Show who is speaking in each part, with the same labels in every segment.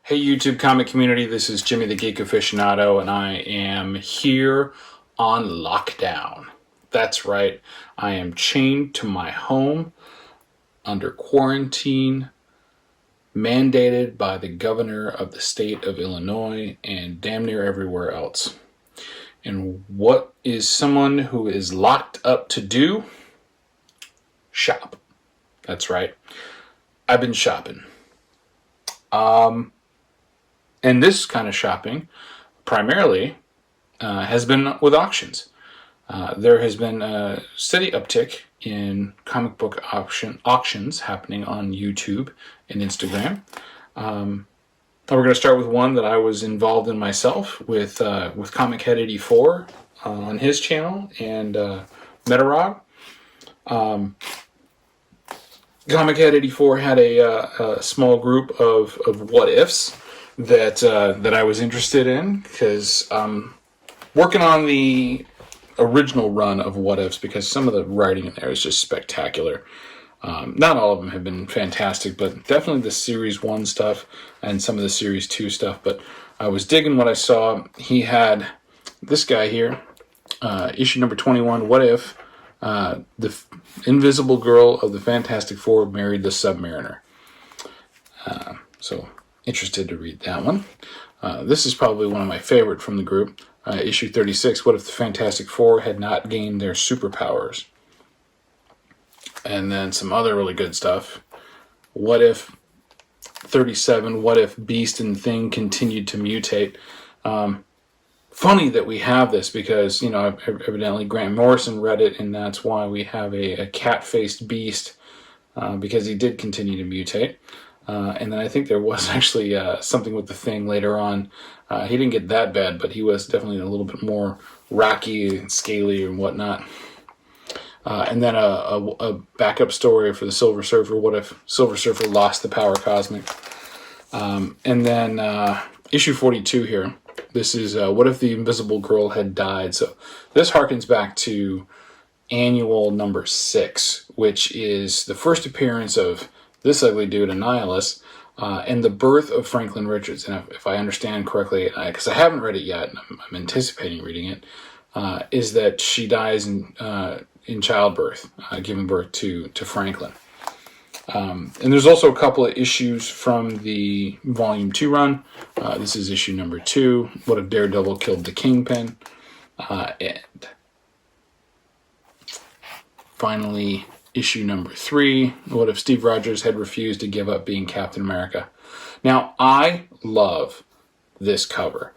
Speaker 1: Hey YouTube comic community, this is Jimmy the GEEK Aficionado, and I am here on lockdown. That's right, I am chained to my home under quarantine, mandated by the governor of the state of Illinois and damn near everywhere else. And what is someone who is locked up to do? Shop. That's right, I've been shopping. And this kind of shopping primarily has been with auctions. There has been a steady uptick in comic book auctions happening on YouTube and Instagram. We're going to start with one that I was involved in myself with Comic Head 84 on his channel and Metarog. Comic Head 84 had a small group of what ifs that I was interested in, because working on the original run of what ifs, because some of the writing in there is just spectacular. Not all of them have been fantastic, but definitely the Series 1 stuff and some of the Series 2 stuff. But I was digging what I saw. He had this guy here, issue number 21, What If the Invisible Girl of the Fantastic Four married the Submariner. So interested to read that one. This is probably one of my favorite from the group. Issue 36, What If the Fantastic Four had not gained their superpowers? And then some other really good stuff. What If 37, What If Beast and Thing continued to mutate? Funny that we have this, because, you know, evidently Grant Morrison read it, and that's why we have a cat-faced Beast, because he did continue to mutate. And then I think there was actually something with the Thing later on. He didn't get that bad, but he was definitely a little bit more rocky and scaly and whatnot. And then a backup story for the Silver Surfer. What if Silver Surfer lost the power cosmic? And then issue 42 here. This is What If the Invisible Girl had died? So this harkens back to annual number 6, which is the first appearance of this ugly dude, Annihilus, and the birth of Franklin Richards. And if I understand correctly, because I haven't read it yet, and I'm anticipating reading it, is that she dies in childbirth, giving birth to Franklin. And there's also a couple of issues from the Volume 2 run. This is issue number 2, What If Daredevil Killed the Kingpin? And finally, issue number 3, What If Steve Rogers had refused to give up being Captain America? Now, I love this cover.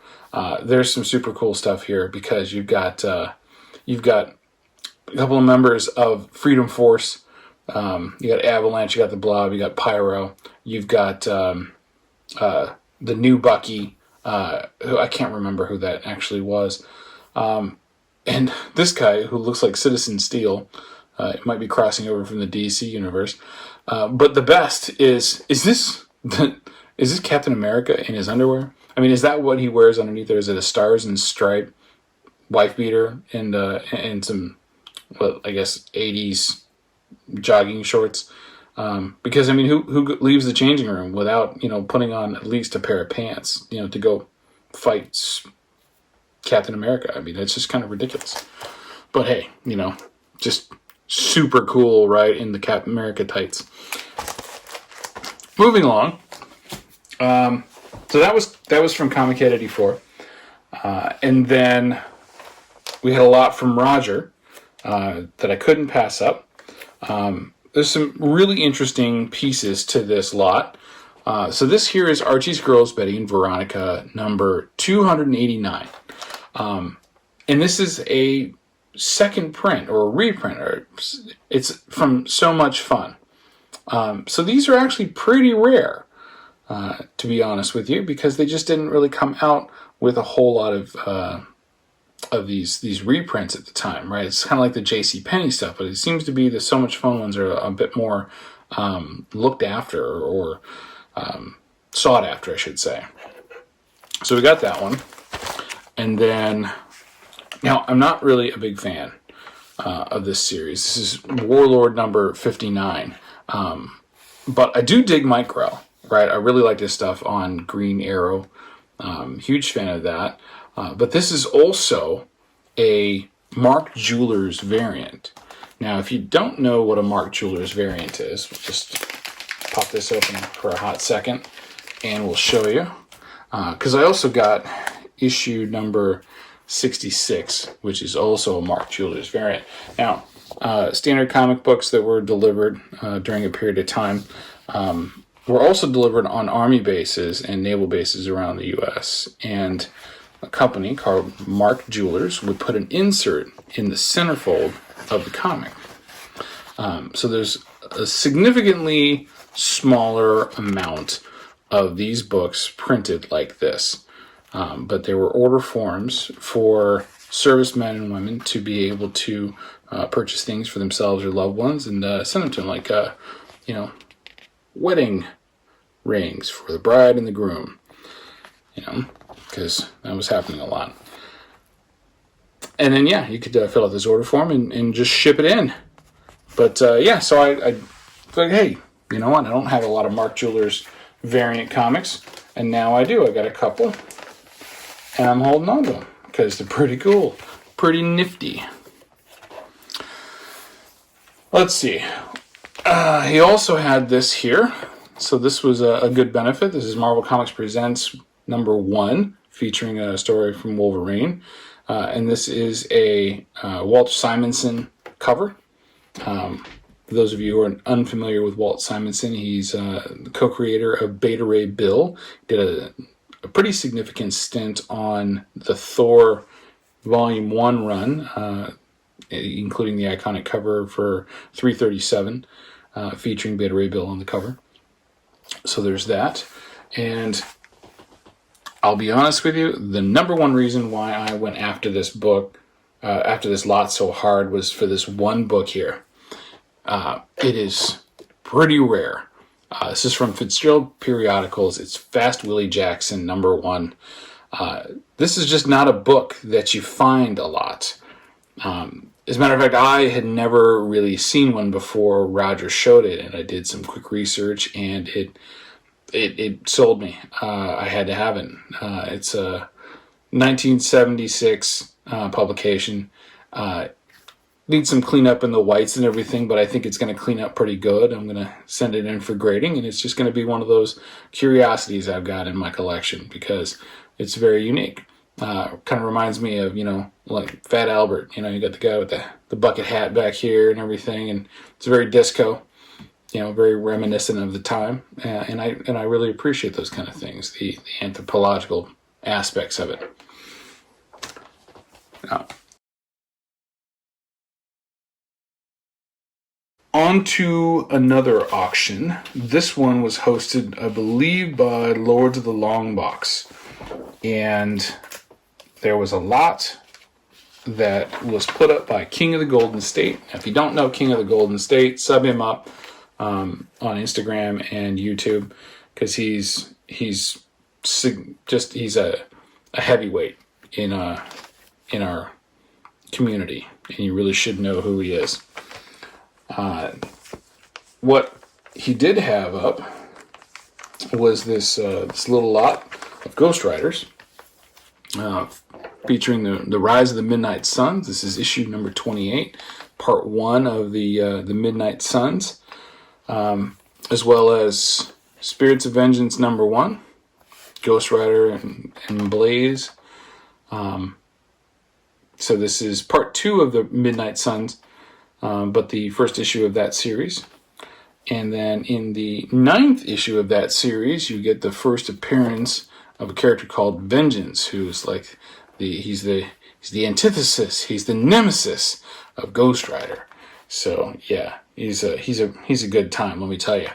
Speaker 1: There's some super cool stuff here, because you've got a couple of members of Freedom Force. You got Avalanche, you got the Blob, you got Pyro, you've got the new Bucky, who I can't remember who that actually was. And this guy who looks like Citizen Steel. It might be crossing over from the DC universe. But the best is this Captain America in his underwear? I mean, is that what he wears underneath there? Is it a Stars and Stripe wife beater and some, well, I guess 80s jogging shorts? Because, I mean, who leaves the changing room without, you know, putting on at least a pair of pants, you know, to go fight Captain America? I mean, it's just kind of ridiculous. But hey, you know, just super cool, right, in the Captain America tights. Moving along. So that was from Comic Head 84. And then we had a lot from Roger that I couldn't pass up. There's some really interesting pieces to this lot. So this here is Archie's Girls, Betty and Veronica, number 289. And this is a second print or a reprint, or it's from So Much Fun. So these are actually pretty rare, to be honest with you, because they just didn't really come out with a whole lot of these reprints at the time, right? It's kind of like the JCPenney stuff, but it seems to be the So Much Fun ones are a bit more looked after, or sought after, I should say. So we got that one. And then, now, I'm not really a big fan of this series. This is Warlord number 59. But I do dig Mike Grell. right? I really like his stuff on Green Arrow. Huge fan of that. But this is also a Mark Jewlers variant. Now, if you don't know what a Mark Jewlers variant is, we'll just pop this open for a hot second and we'll show you. Because I also got issue number 66, which is also a Mark Jewlers variant. Now, standard comic books that were delivered during a period of time were also delivered on Army bases and naval bases around the U.S. And a company called Mark Jewlers would put an insert in the centerfold of the comic. So there's a significantly smaller amount of these books printed like this. But there were order forms for servicemen and women to be able to purchase things for themselves or loved ones and send them to them, like, wedding rings for the bride and the groom, because that was happening a lot. And then, you could fill out this order form and just ship it in. But, so I like, hey, you know what? I don't have a lot of Mark Jewlers variant comics, and now I do. I got a couple, and I'm holding on to them because they're pretty cool, pretty nifty. Let's see. He also had this here. So this was a good benefit. This is Marvel Comics Presents #1, featuring a story from Wolverine. And this is a Walt Simonson cover. For those of you who are unfamiliar with Walt Simonson, he's the co-creator of Beta Ray Bill. Did a pretty significant stint on the Thor Volume 1 run, including the iconic cover for 337, featuring Beta Ray Bill on the cover. So there's that. And I'll be honest with you, the #1 reason why I went after this book, after this lot so hard, was for this one book here. It is pretty rare. This is from Fitzgerald Periodicals. It's Fast Willie Jackson #1. This is just not a book that you find a lot. As a matter of fact, I had never really seen one before Roger showed it, and I did some quick research, and it sold me. I had to have it. It's a 1976 publication. Needs some cleanup in the whites and everything, but I think it's going to clean up pretty good. I'm going to send it in for grading, and it's just going to be one of those curiosities I've got in my collection because it's very unique. Kind of reminds me of, like Fat Albert. You got the guy with the bucket hat back here and everything, and it's very disco, very reminiscent of the time. And I really appreciate those kind of things, the anthropological aspects of it. Now, on to another auction. This one was hosted, I believe, by Lords of the Long Box. And there was a lot that was put up by King of the Golden State. Now, if you don't know King of the Golden State, sub him up on Instagram and YouTube, because he's a heavyweight in our community, and you really should know who he is. What he did have up was this little lot of Ghost Riders, featuring the Rise of the Midnight Suns. This is issue number 28, part 1 of the Midnight Suns, as well as Spirits of Vengeance #1, Ghost Rider and Blaze. So this is part 2 of the Midnight Suns, but the first issue of that series. And then in the 9th issue of that series, you get the first appearance of a character called Vengance, who's like he's the antithesis, he's the nemesis of Ghost Rider. So yeah, he's a good time, let me tell you.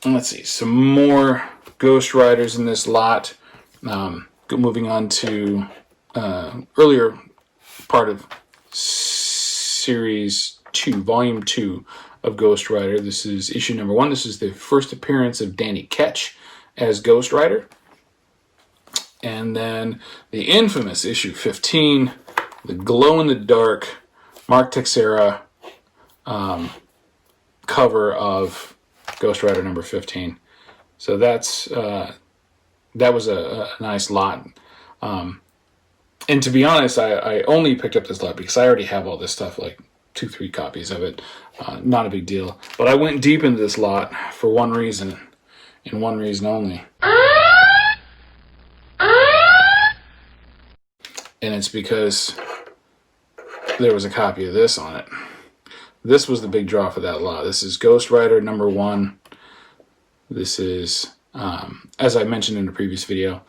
Speaker 1: And let's see, some more Ghost Riders in this lot. Moving on to earlier part of Series 2, Volume 2 of Ghost Rider. This is issue number 1. This is the first appearance of Danny Ketch as Ghost Rider. And then the infamous issue 15, the glow-in-the-dark Mark Texeira cover of Ghost Rider number 15. So that's that was a nice lot. And to be honest, I only picked up this lot because I already have all this stuff, like 2-3 copies of it. Not a big deal. But I went deep into this lot for one reason, and one reason only. And it's because there was a copy of this on it. This was the big draw for that lot. This is Ghost Rider number 1. This is, as I mentioned in the previous video,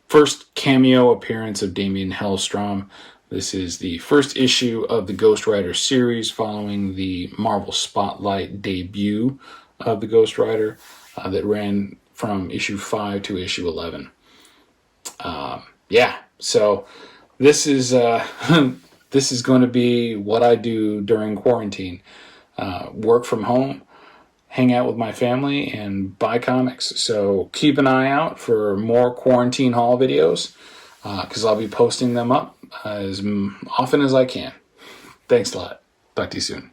Speaker 1: first cameo appearance of Damien Hellstrom. This is the first issue of the Ghost Rider series following the Marvel Spotlight debut of the Ghost Rider that ran from issue 5 to issue 11. Yeah, so this is this is going to be what I do during quarantine. Work from home, hang out with my family, and buy comics. So keep an eye out for more quarantine haul videos because I'll be posting them up as often as I can. Thanks a lot. Talk to you soon.